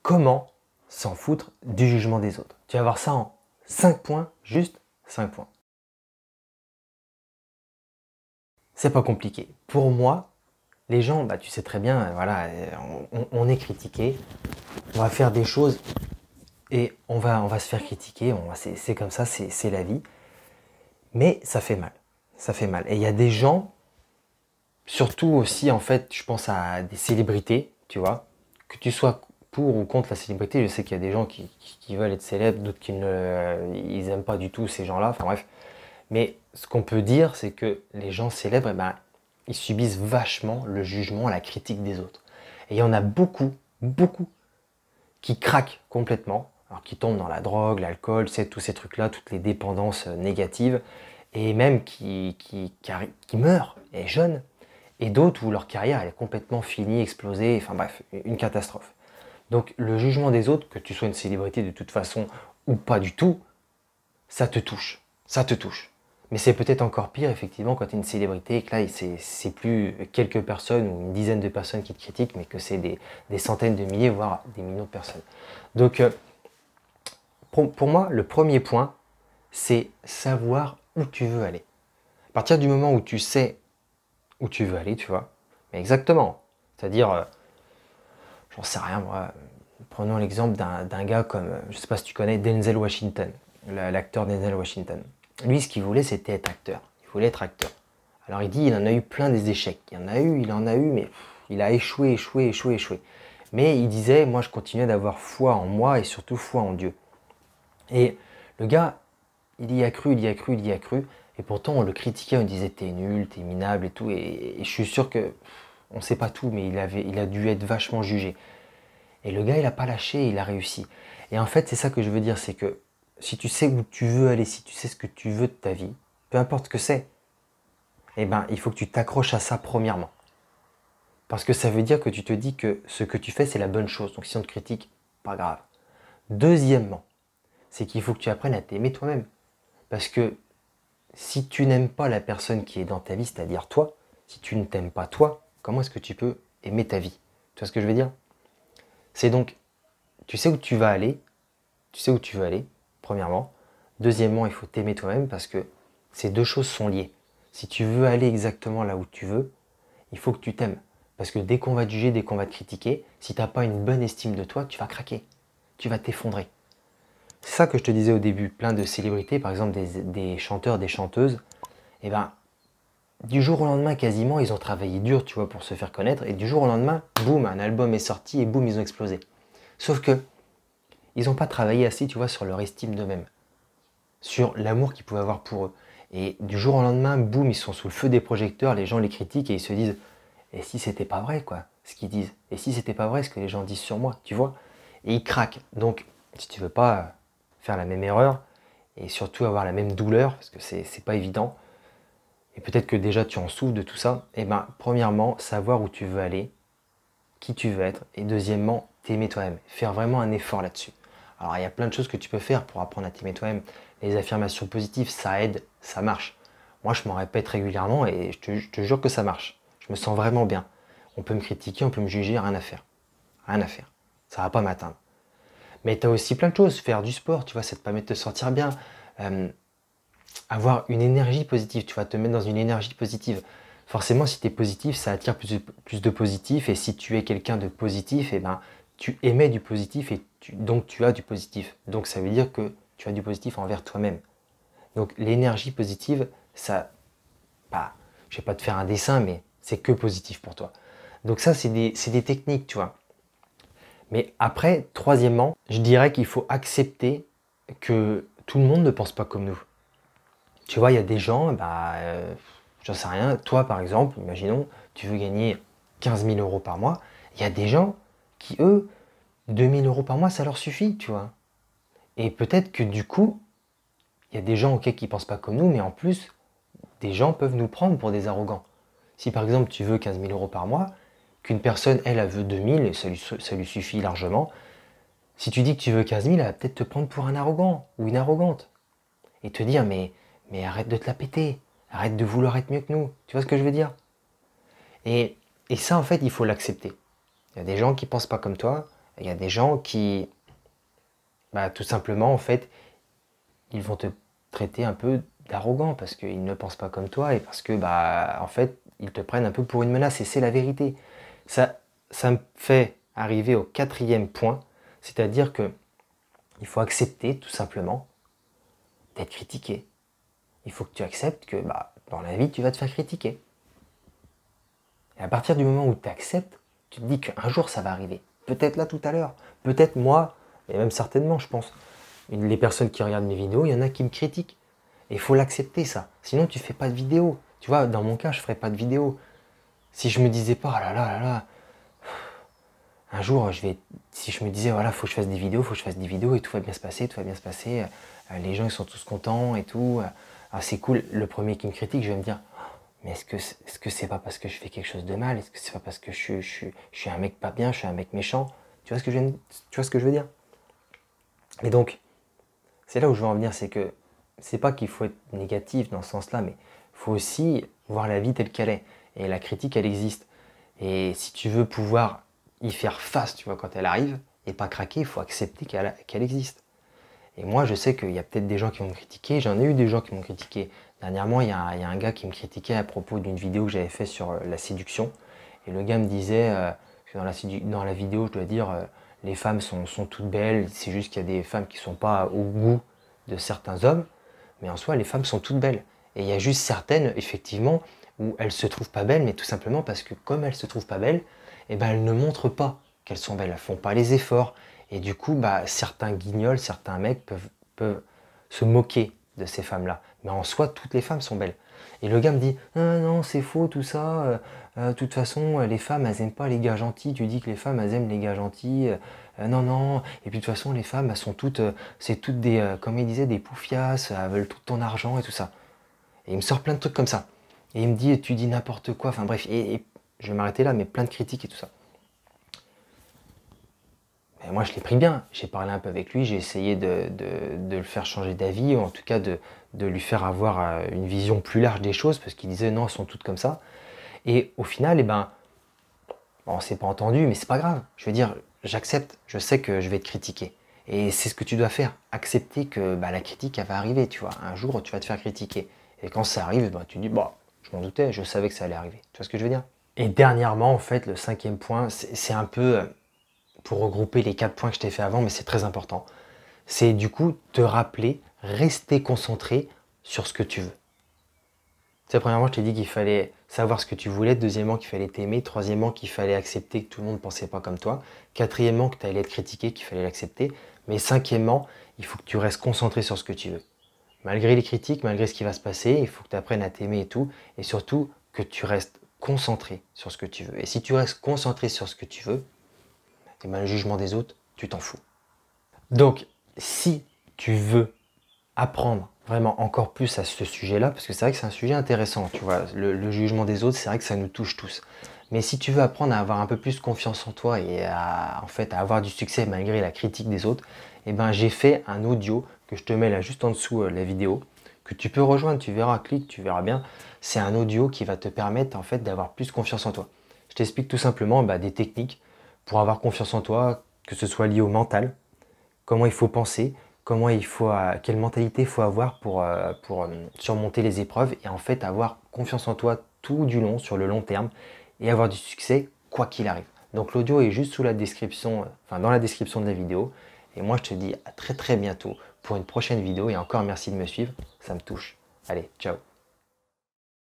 comment s'en foutre du jugement des autres. Tu vas voir ça en 5 points, juste 5 points. C'est pas compliqué. Pour moi, les gens, tu sais très bien, voilà, on est critiqué, on va faire des choses et on va se faire critiquer, c'est comme ça, c'est la vie. Mais ça fait mal, ça fait mal. Et il y a des gens, surtout aussi en fait, je pense à des célébrités, tu vois, que tu sois pour ou contre la célébrité, je sais qu'il y a des gens qui veulent être célèbres, d'autres qui ils aiment pas du tout ces gens-là, enfin bref. Mais ce qu'on peut dire, c'est que les gens célèbres, ils subissent vachement le jugement, la critique des autres. Et il y en a beaucoup, beaucoup, qui craquent complètement, alors qui tombent dans la drogue, l'alcool, tous ces trucs-là, toutes les dépendances négatives, et même qui meurent, et jeunes, et d'autres où leur carrière elle est complètement finie, explosée, enfin bref, une catastrophe. Donc le jugement des autres, que tu sois une célébrité de toute façon ou pas du tout, ça te touche, ça te touche. Mais c'est peut-être encore pire, effectivement, quand tu es une célébrité et que là, c'est plus quelques personnes ou une dizaine de personnes qui te critiquent, mais que c'est des centaines de milliers, voire des millions de personnes. Donc, pour moi, le premier point, c'est savoir où tu veux aller. À partir du moment où tu sais où tu veux aller, tu vois, mais exactement. C'est-à-dire, j'en sais rien, moi, prenons l'exemple d'un gars comme, je ne sais pas si tu connais, Denzel Washington, l'acteur Denzel Washington. Lui, ce qu'il voulait, c'était être acteur. Il voulait être acteur. Alors il dit, il en a eu plein des échecs. Il en a eu, mais il a échoué, échoué, échoué, échoué. Mais il disait, moi, je continuais d'avoir foi en moi et surtout foi en Dieu. Et le gars, il y a cru, il y a cru, il y a cru. Et pourtant, on le critiquait, on disait, t'es nul, t'es minable et tout. Et je suis sûr que, on ne sait pas tout, mais il a dû être vachement jugé. Et le gars, il n'a pas lâché, il a réussi. Et en fait, c'est ça que je veux dire, c'est que si tu sais où tu veux aller, si tu sais ce que tu veux de ta vie, peu importe ce que c'est, eh ben, il faut que tu t'accroches à ça premièrement. Parce que ça veut dire que tu te dis que ce que tu fais, c'est la bonne chose. Donc si on te critique, pas grave. Deuxièmement, c'est qu'il faut que tu apprennes à t'aimer toi-même. Parce que si tu n'aimes pas la personne qui est dans ta vie, c'est-à-dire toi, si tu ne t'aimes pas toi, comment est-ce que tu peux aimer ta vie? Tu vois ce que je veux dire? C'est donc, tu sais où tu vas aller, tu sais où tu veux aller, premièrement. Deuxièmement, il faut t'aimer toi-même parce que ces deux choses sont liées. Si tu veux aller exactement là où tu veux, il faut que tu t'aimes. Parce que dès qu'on va te juger, dès qu'on va te critiquer, si tu n'as pas une bonne estime de toi, tu vas craquer. Tu vas t'effondrer. C'est ça que je te disais au début. Plein de célébrités, par exemple des chanteurs, des chanteuses, et ben, du jour au lendemain, quasiment, ils ont travaillé dur, tu vois, pour se faire connaître. Et du jour au lendemain, boum, un album est sorti et boum, ils ont explosé. Sauf que ils n'ont pas travaillé assez, tu vois, sur leur estime d'eux-mêmes, sur l'amour qu'ils pouvaient avoir pour eux. Et du jour au lendemain, boum, ils sont sous le feu des projecteurs, les gens les critiquent et ils se disent « Et si c'était pas vrai, quoi, ce qu'ils disent? Et si c'était pas vrai, ce que les gens disent sur moi, tu vois ?» Et ils craquent. Donc, si tu veux pas faire la même erreur, et surtout avoir la même douleur, parce que c'est pas évident, et peut-être que déjà tu en souffres de tout ça, et ben, premièrement, savoir où tu veux aller, qui tu veux être, et deuxièmement, t'aimer toi-même. Faire vraiment un effort là-dessus. Alors, il y a plein de choses que tu peux faire pour apprendre à t'aimer toi-même. Les affirmations positives, ça aide, ça marche. Moi, je m'en répète régulièrement et je te jure que ça marche. Je me sens vraiment bien. On peut me critiquer, on peut me juger, rien à faire. Rien à faire. Ça va pas m'atteindre. Mais tu as aussi plein de choses. Faire du sport, tu vois, ça te permet de te sentir bien. Avoir une énergie positive, tu vas te mettre dans une énergie positive. Forcément, si tu es positif, ça attire plus de positif. Et si tu es quelqu'un de positif, eh ben, tu émets du positif et donc tu as du positif. Donc ça veut dire que tu as du positif envers toi-même. Donc l'énergie positive, ça, je vais pas te faire un dessin, mais c'est que positif pour toi. Donc ça, c'est des techniques, tu vois. Mais après, troisièmement, je dirais qu'il faut accepter que tout le monde ne pense pas comme nous. Tu vois, il y a des gens, j'en sais rien, toi par exemple, imaginons, tu veux gagner 15 000 euros par mois, il y a des gens qui, eux, 2 000 euros par mois, ça leur suffit, tu vois. Et peut-être que du coup, il y a des gens qui ne pensent pas comme nous, mais en plus, des gens peuvent nous prendre pour des arrogants. Si par exemple tu veux 15 000 euros par mois, qu'une personne, elle veut 2 000, et ça lui suffit largement, si tu dis que tu veux 15 000, elle va peut-être te prendre pour un arrogant ou une arrogante. Et te dire, mais arrête de te la péter, arrête de vouloir être mieux que nous. Tu vois ce que je veux dire? Et ça, en fait, il faut l'accepter. Il y a des gens qui ne pensent pas comme toi, Il y a des gens qui, bah, tout simplement, en fait, ils vont te traiter un peu d'arrogant parce qu'ils ne pensent pas comme toi et parce que, bah, en fait, ils te prennent un peu pour une menace et c'est la vérité. Ça me fait arriver au 4e point, c'est-à-dire que il faut accepter tout simplement d'être critiqué. Il faut que tu acceptes que bah, dans la vie, tu vas te faire critiquer. Et à partir du moment où tu acceptes, tu te dis qu'un jour ça va arriver. Peut-être là tout à l'heure, peut-être moi, et même certainement je pense. Les personnes qui regardent mes vidéos, il y en a qui me critiquent. Et il faut l'accepter ça. Sinon tu fais pas de vidéo. Tu vois, dans mon cas, je ferais pas de vidéo. Si je me disais pas, oh là là là là, un jour, si je me disais, voilà, faut que je fasse des vidéos, faut que je fasse des vidéos et tout va bien se passer, tout va bien se passer, les gens ils sont tous contents et tout, c'est cool. Le premier qui me critique, je vais me dire, mais est-ce que c'est pas parce que je fais quelque chose de mal? Est-ce que c'est pas parce que je suis un mec pas bien, je suis un mec méchant? Tu vois ce que je veux dire? Et donc, c'est là où je veux en venir, c'est que c'est pas qu'il faut être négatif dans ce sens-là, mais il faut aussi voir la vie telle qu'elle est. Et la critique, elle existe. Et si tu veux pouvoir y faire face, tu vois, quand elle arrive, et pas craquer, il faut accepter qu'elle existe. Et moi, je sais qu'il y a peut-être des gens qui vont me critiquer, j'en ai eu des gens qui m'ont critiqué. Dernièrement, il y a un gars qui me critiquait à propos d'une vidéo que j'avais faite sur la séduction. Et le gars me disait, que dans la vidéo, je dois dire, les femmes sont toutes belles, c'est juste qu'il y a des femmes qui ne sont pas au goût de certains hommes, mais en soi, les femmes sont toutes belles. Et il y a juste certaines, effectivement, où elles se trouvent pas belles, mais tout simplement parce que comme elles se trouvent pas belles, eh ben, elles ne montrent pas qu'elles sont belles, elles font pas les efforts. Et du coup, bah, certains guignols, certains mecs peuvent se moquer de ces femmes-là. Mais en soi, toutes les femmes sont belles. Et le gars me dit, ah, non, c'est faux tout ça, de toute façon, les femmes, elles aiment pas les gars gentils, tu dis que les femmes, elles aiment les gars gentils, non, non, et puis de toute façon, les femmes, elles sont toutes, c'est toutes des, comme il disait, des poufiasses, elles veulent tout ton argent et tout ça. Et il me sort plein de trucs comme ça. Et il me dit, tu dis n'importe quoi, enfin bref, et je vais m'arrêter là, mais plein de critiques et tout ça. Et moi, je l'ai pris bien. J'ai parlé un peu avec lui, j'ai essayé de le faire changer d'avis, ou en tout cas de lui faire avoir une vision plus large des choses, parce qu'il disait non, elles sont toutes comme ça. Et au final, eh ben, on s'est pas entendu, mais c'est pas grave. Je veux dire, j'accepte, je sais que je vais te critiquer. Et c'est ce que tu dois faire, accepter que bah, la critique, elle va arriver, tu vois. Un jour, tu vas te faire critiquer. Et quand ça arrive, bah, tu dis, bah, je m'en doutais, je savais que ça allait arriver. Tu vois ce que je veux dire? Et dernièrement, en fait, le 5e point, c'est un peu pour regrouper les 4 points que je t'ai fait avant, mais c'est très important. C'est du coup te rappeler, rester concentré sur ce que tu veux. Tu sais, premièrement, je t'ai dit qu'il fallait savoir ce que tu voulais. Deuxièmement, qu'il fallait t'aimer. Troisièmement, qu'il fallait accepter que tout le monde ne pensait pas comme toi. Quatrièmement, que tu allais être critiqué, qu'il fallait l'accepter. Mais cinquièmement, il faut que tu restes concentré sur ce que tu veux. Malgré les critiques, malgré ce qui va se passer, il faut que tu apprennes à t'aimer et tout. Et surtout, que tu restes concentré sur ce que tu veux. Et si tu restes concentré sur ce que tu veux, et ben, le jugement des autres, tu t'en fous. Donc, si tu veux apprendre vraiment encore plus à ce sujet-là, parce que c'est vrai que c'est un sujet intéressant, tu vois, le jugement des autres, c'est vrai que ça nous touche tous. Mais si tu veux apprendre à avoir un peu plus confiance en toi et en fait, à avoir du succès malgré la critique des autres, eh ben, j'ai fait un audio que je te mets là juste en dessous la vidéo, que tu peux rejoindre, tu verras, clique, tu verras bien. C'est un audio qui va te permettre en fait d'avoir plus confiance en toi. Je t'explique tout simplement des techniques pour avoir confiance en toi, que ce soit lié au mental, comment il faut penser, quelle mentalité il faut avoir pour surmonter les épreuves et en fait avoir confiance en toi tout du long, sur le long terme et avoir du succès quoi qu'il arrive. Donc l'audio est juste sous la description, dans la description de la vidéo. Et moi je te dis à très très bientôt pour une prochaine vidéo et encore merci de me suivre, ça me touche. Allez, ciao.